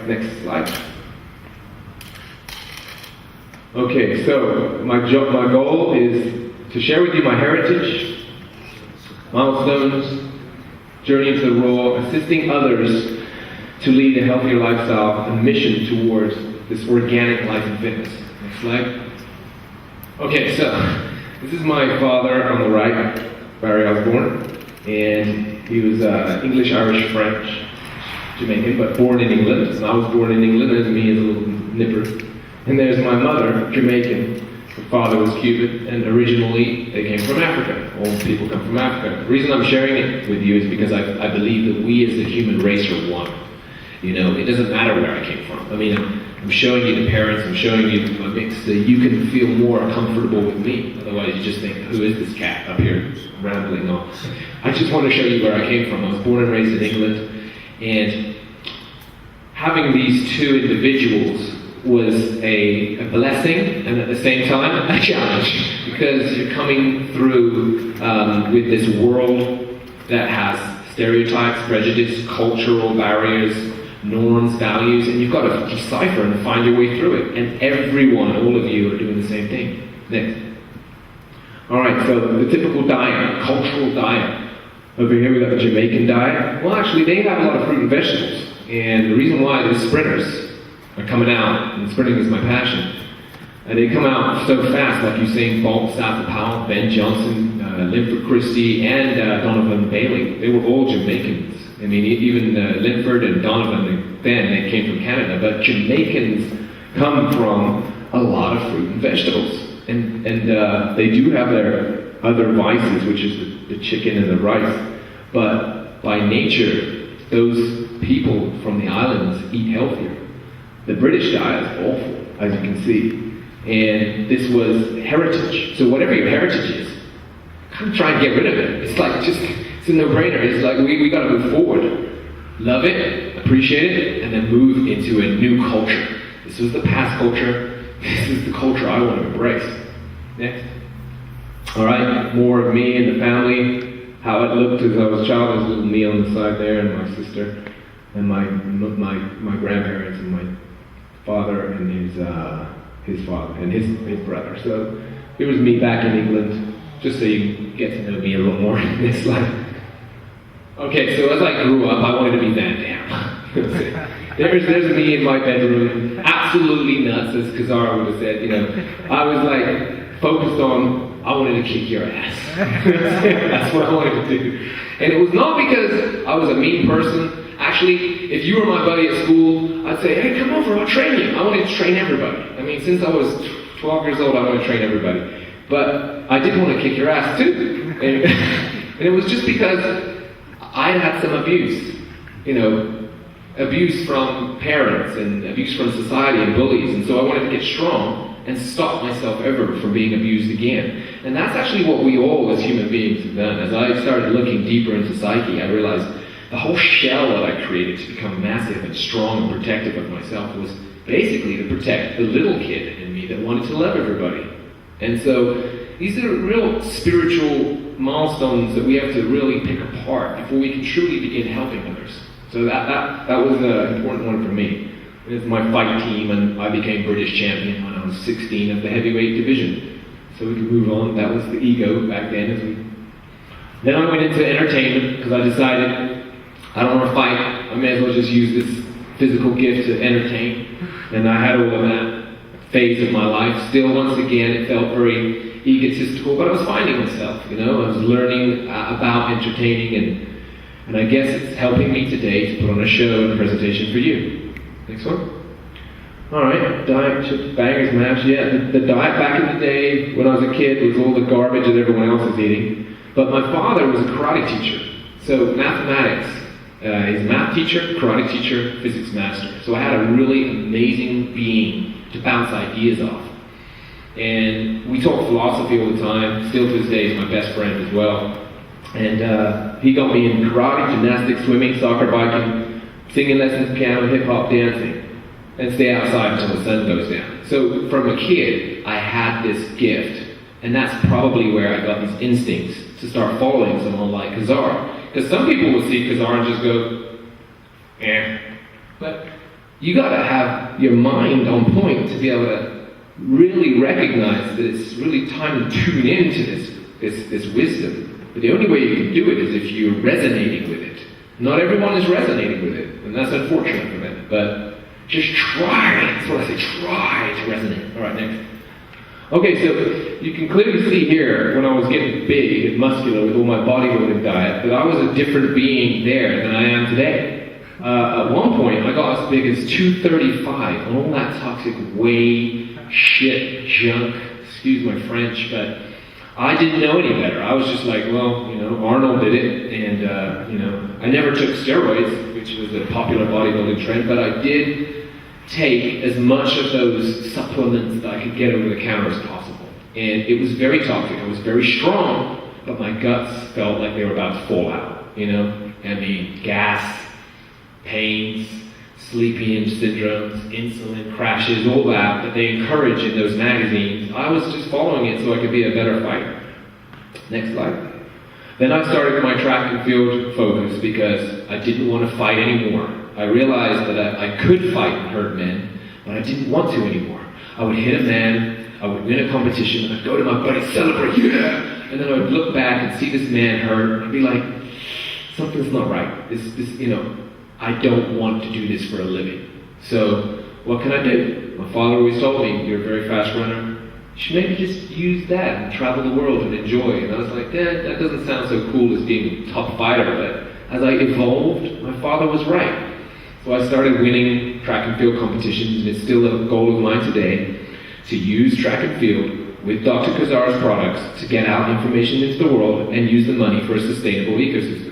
next slide. Okay, so my goal is to share with you my heritage, milestones, journey into the role, assisting others to lead a healthier lifestyle and mission towards this organic life and fitness. Next slide. Okay, so this is my father on the right, Barry Osborne, and he was English, Irish, French, Jamaican, but born in England. And I was born in England, as me as a little nipper. And there's my mother, Jamaican. Her father was Cuban, and originally they came from Africa. All people come from Africa. The reason I'm sharing it with you is because I believe that we as the human race are one. You know, it doesn't matter where I came from. I mean, I'm showing you the parents, I'm showing you my mix, so you can feel more comfortable with me. Otherwise you just think, who is this cat up here rambling on? I just want to show you where I came from. I was born and raised in England, and having these two individuals was a blessing and at the same time a challenge, because you're coming through with this world that has stereotypes, prejudice, cultural barriers, norms, values, and you've got to decipher and find your way through it. And everyone, all of you, are doing the same thing. Next. Alright, so the typical diet, cultural diet. Over here we've got the Jamaican diet. Well, actually, they have a lot of fruit and vegetables. And the reason why is sprinters are coming out, and sprinting is my passion. And they come out so fast, like Usain Bolt, Stafford Powell, Ben Johnson, Linford Christie, and Donovan Bailey. They were all Jamaicans. I mean, even Linford and Donovan, they came from Canada, but Jamaicans come from a lot of fruit and vegetables. And they do have their other vices, which is the chicken and the rice. But by nature, those people from the islands eat healthier. The British diet is awful, as you can see. And this was heritage. So whatever your heritage is, kind of try and get rid of it. It's like it's a no-brainer. It's like we got to move forward. Love it, appreciate it, and then move into a new culture. This was the past culture. This is the culture I want to embrace. Next. All right, more of me and the family. How it looked as I was a child. There's little me on the side there, and my sister, and my grandparents, and my father, and his father, and his brother. So here was me back in England, just so you can get to know me a little more in this life. Okay, so as I grew up, I wanted to be Van Damme. there's me in my bedroom, absolutely nuts, as Kazara would have said. You know, I was like focused on, I wanted to kick your ass. That's what I wanted to do. And it was not because I was a mean person. Actually, if you were my buddy at school, I'd say, hey, come over, I'll train you. I wanted to train everybody. I mean, since I was 12 years old, I wanted to train everybody. But I did want to kick your ass too. And it was just because I had some abuse. You know, abuse from parents and abuse from society and bullies. And so I wanted to get strong and stop myself ever from being abused again. And that's actually what we all as human beings have done. As I started looking deeper into psyche, I realized the whole shell that I created to become massive and strong and protective of myself was basically to protect the little kid in me that wanted to love everybody. And so these are real spiritual milestones that we have to really pick apart before we can truly begin helping others. So that was an important one for me. It's my fight team, and I became British champion when I was 16 of the heavyweight division. So we can move on. That was the ego back then. Then I went into entertainment because I decided I don't want to fight. I may as well just use this physical gift to entertain. And I had all of that phase of my life. Still, once again, it felt very egotistical, but I was finding myself, you know. I was learning about entertaining, and I guess it's helping me today to put on a show and a presentation for you. Next one. Alright, diet, chips, bangers, mash. Yeah, the diet back in the day when I was a kid was all the garbage that everyone else was eating. But my father was a karate teacher. So mathematics, he's a math teacher, karate teacher, physics master. So I had a really amazing being to bounce ideas off. And we talk philosophy all the time. Still to this day, he's my best friend as well. And he got me in karate, gymnastics, swimming, soccer, biking, singing lessons, piano, hip-hop, dancing, and stay outside until the sun goes down. So from a kid, I had this gift, and that's probably where I got these instincts to start following someone like Kazar. Because some people would see Kazar and just go, eh. But you gotta have your mind on point to be able to really recognize that it's really time to tune into this wisdom. But the only way you can do it is if you're resonating with it. Not everyone is resonating with it, and that's unfortunate for them. But just try. That's what I say. Try to resonate. All right, next. Okay, so you can clearly see here when I was getting big and muscular with all my bodybuilding diet that I was a different being there than I am today. At one point, I got as big as 235 on all that toxic whey, shit, junk, excuse my French, but I didn't know any better. I was just like, well, Arnold did it, and, I never took steroids, which was a popular bodybuilding trend, but I did take as much of those supplements that I could get over the counter as possible. And it was very toxic. I was very strong, but my guts felt like they were about to fall out, I mean, gas, pains, sleeping syndromes, insulin crashes, all that they encourage in those magazines. I was just following it so I could be a better fighter. Next slide. Then I started my track and field focus because I didn't want to fight anymore. I realized that I could fight and hurt men, but I didn't want to anymore. I would hit a man, I would win a competition, I'd go to my buddy, celebrate, yeah! And then I would look back and see this man hurt, and I'd be like, something's not right. I don't want to do this for a living. So, what can I do? My father always told me, you're a very fast runner. You should maybe just use that and travel the world and enjoy. And I was like, Dad, that doesn't sound so cool as being a top fighter. But as I evolved, my father was right. So I started winning track and field competitions, and it's still a goal of mine today to use track and field with Dr. Kazar's products to get out information into the world and use the money for a sustainable ecosystem.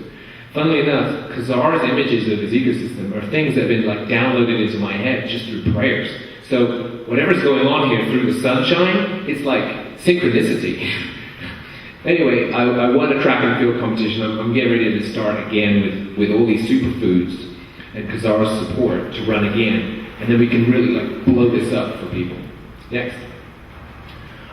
Funnily enough, Kazar's images of his ecosystem are things that have been downloaded into my head just through prayers. So whatever's going on here through the sunshine, it's like synchronicity. Anyway, I won a track and field competition. I'm getting ready to start again with all these superfoods and Kazar's support to run again. And then we can really blow this up for people. Next.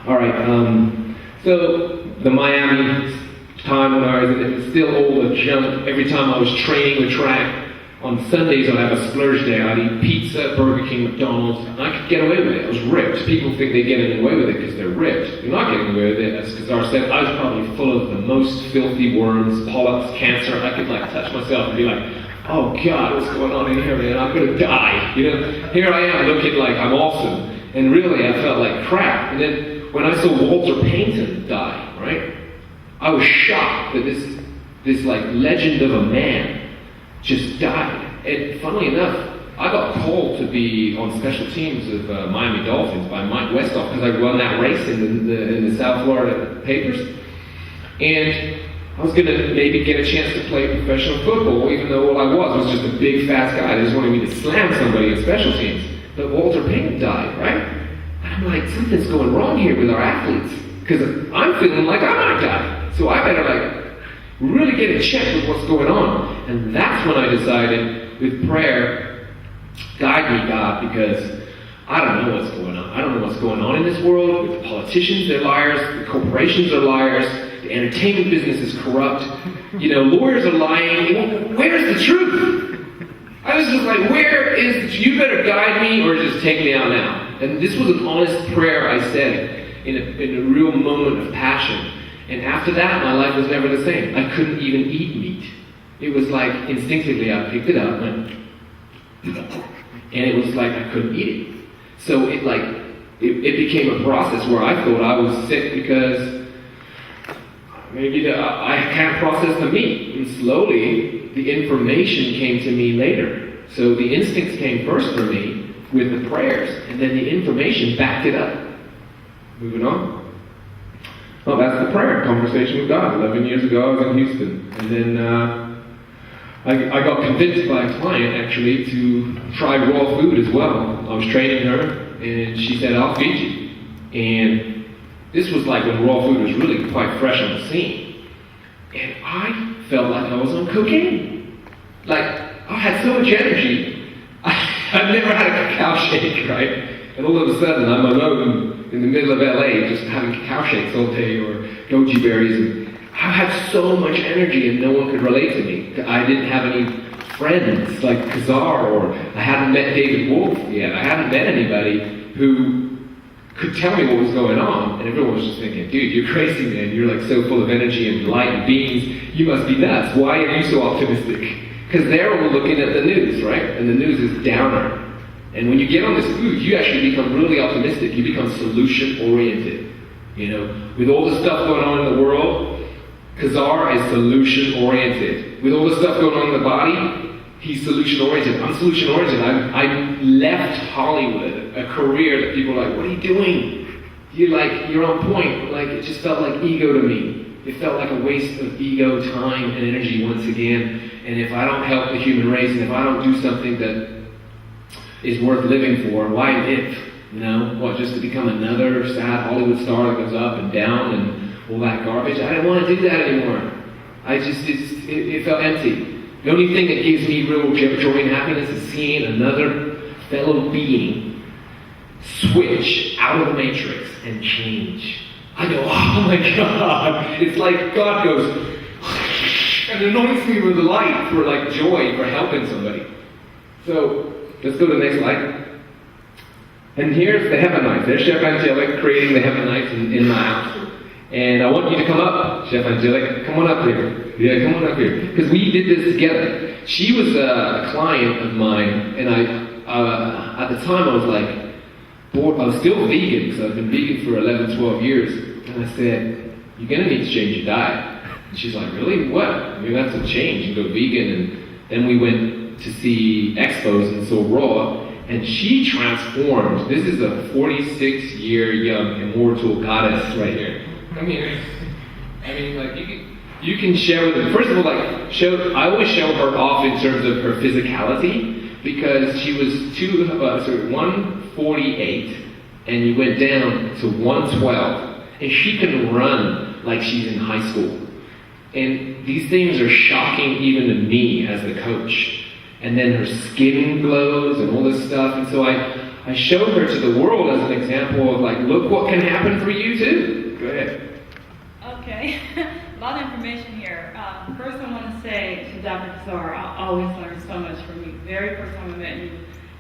All right, so the Miami time when I was in it was still all the junk. Every time I was training with track, on Sundays I'd have a splurge day. I'd eat pizza, Burger King, McDonald's, and I could get away with it. I was ripped. People think they're getting away with it because they're ripped. You're not getting away with it. As Kazar said, I was probably full of the most filthy worms, polyps, cancer. I could touch myself and be like, oh God, what's going on in here, man? I'm gonna die. Here I am looking like I'm awesome. And really I felt like crap. And then when I saw Walter Payton die, right? I was shocked that this legend of a man just died. And funnily enough, I got called to be on special teams of Miami Dolphins by Mike Westhoff because I won that race in the South Florida Papers. And I was going to maybe get a chance to play professional football, even though all I was just a big, fast guy. They just wanted me to slam somebody in special teams. But Walter Payton died, right? And I'm like, something's going wrong here with our athletes. Because I'm feeling like I might die. So I better really get a check with what's going on. And that's when I decided, with prayer, guide me, God, because I don't know what's going on. I don't know what's going on in this world. With the politicians, they're liars. The corporations are liars. The entertainment business is corrupt. Lawyers are lying. Where's the truth? I was just like, where is the truth? You better guide me or just take me out now. And this was an honest prayer I said in a real moment of passion. And after that, my life was never the same. I couldn't even eat meat. It was like, instinctively, I picked it up, and it was like I couldn't eat it. So it became a process where I thought I was sick because maybe I can't process the meat. And slowly, the information came to me later. So the instincts came first for me with the prayers, and then the information backed it up. Moving on. Well, that's the prayer conversation with God. 11 years ago, I was in Houston. And then I got convinced by a client, actually, to try raw food as well. I was training her, and she said, I'll feed you. And this was when raw food was really quite fresh on the scene. And I felt like I was on cocaine. I had so much energy. I've never had a cacao shake, right? And all of a sudden, I'm alone in the middle of LA, just having cacao shakes all day or goji berries. And I had so much energy and no one could relate to me. I didn't have any friends like Kazar, or I hadn't met David Wolf yet. I hadn't met anybody who could tell me what was going on, and everyone was just thinking, dude, you're crazy, man. You're like so full of energy and light and beams. You must be nuts. Why are you so optimistic? Because they're all looking at the news, right? And the news is downer. And when you get on this food, you actually become really optimistic. You become solution-oriented. You know, with all the stuff going on in the world, Kazar is solution-oriented. With all the stuff going on in the body, he's solution-oriented. I'm solution-oriented. I left Hollywood, a career that people are like, what are you doing? You're on point. Like, it just felt like ego to me. It felt like a waste of ego, time, and energy once again. And if I don't help the human race, and if I don't do something that is worth living for, why live? You know, what, just to become another sad Hollywood star that goes up and down and all that garbage? I didn't want to do that anymore. It felt empty. The only thing that gives me real joy and happiness is seeing another fellow being switch out of the matrix and change. I go, oh my God. It's like God goes and anoints me with the light for like joy, for helping somebody. So let's go to the next slide. And here's the Heavenites. There's Chef Angelic creating the Heavenites in my house. And I want you to come up, Chef Angelic. Come on up here. Yeah, come on up here. Because we did this together. She was a client of mine, and at the time I was like, bored. I was still vegan, because I've been vegan for 11, 12 years. And I said, you're going to need to change your diet. And she's like, really? What? I mean, that's a change. You go vegan. And then we went to see expos and saw Raw. And she transformed. This is a 46-year young immortal goddess right here. I mean, like you can share with them. First of all, like I always show her off in terms of her physicality, because she was 148, and you went down to 112, and she can run like she's in high school. And these things are shocking even to me as the coach. And then her skin glows and all this stuff. And so I showed her to the world as an example of like, look what can happen for you too. Go ahead. Okay, a lot of information here. First I want to say to Dr. Kazar, I always learn so much from you. Very first time I met you,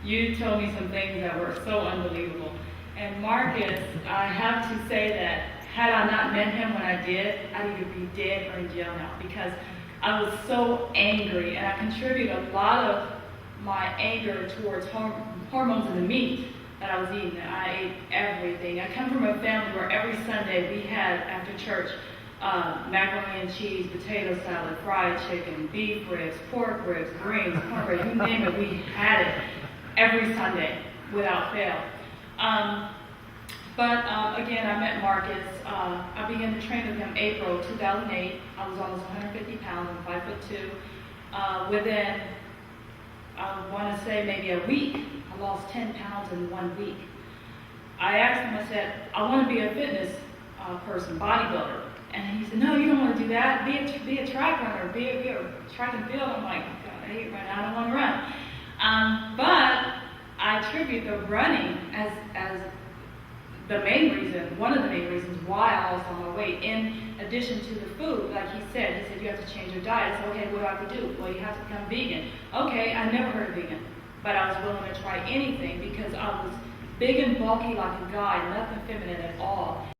you told me some things that were so unbelievable. And Marcus, I have to say that had I not met him when I did, I'd either be dead or in jail now, because I was so angry, and I contribute a lot of my anger towards hormones in the meat that I was eating. I ate everything. I come from a family where every Sunday we had, after church, macaroni and cheese, potato salad, fried chicken, beef ribs, pork ribs, greens, cornbread, you name it, we had it every Sunday without fail. But again, I met Marcus. I began to train with him April 2008. I was almost 150 pounds. I'm 5'2". Within, I want to say maybe a week, I lost 10 pounds in 1 week. I asked him, I said, I want to be a fitness person, bodybuilder. And he said, no, you don't want to do that. Be a track runner, be a track and field. I'm like, oh God, I hate running. I don't want to run. But I attribute the running as the main reason, one of the main reasons why I lost all my weight, in addition to the food. Like he said, you have to change your diet. I said, okay, what do I have to do? Well, you have to become vegan. Okay, I never heard of vegan, but I was willing to try anything because I was big and bulky like a guy, nothing feminine at all.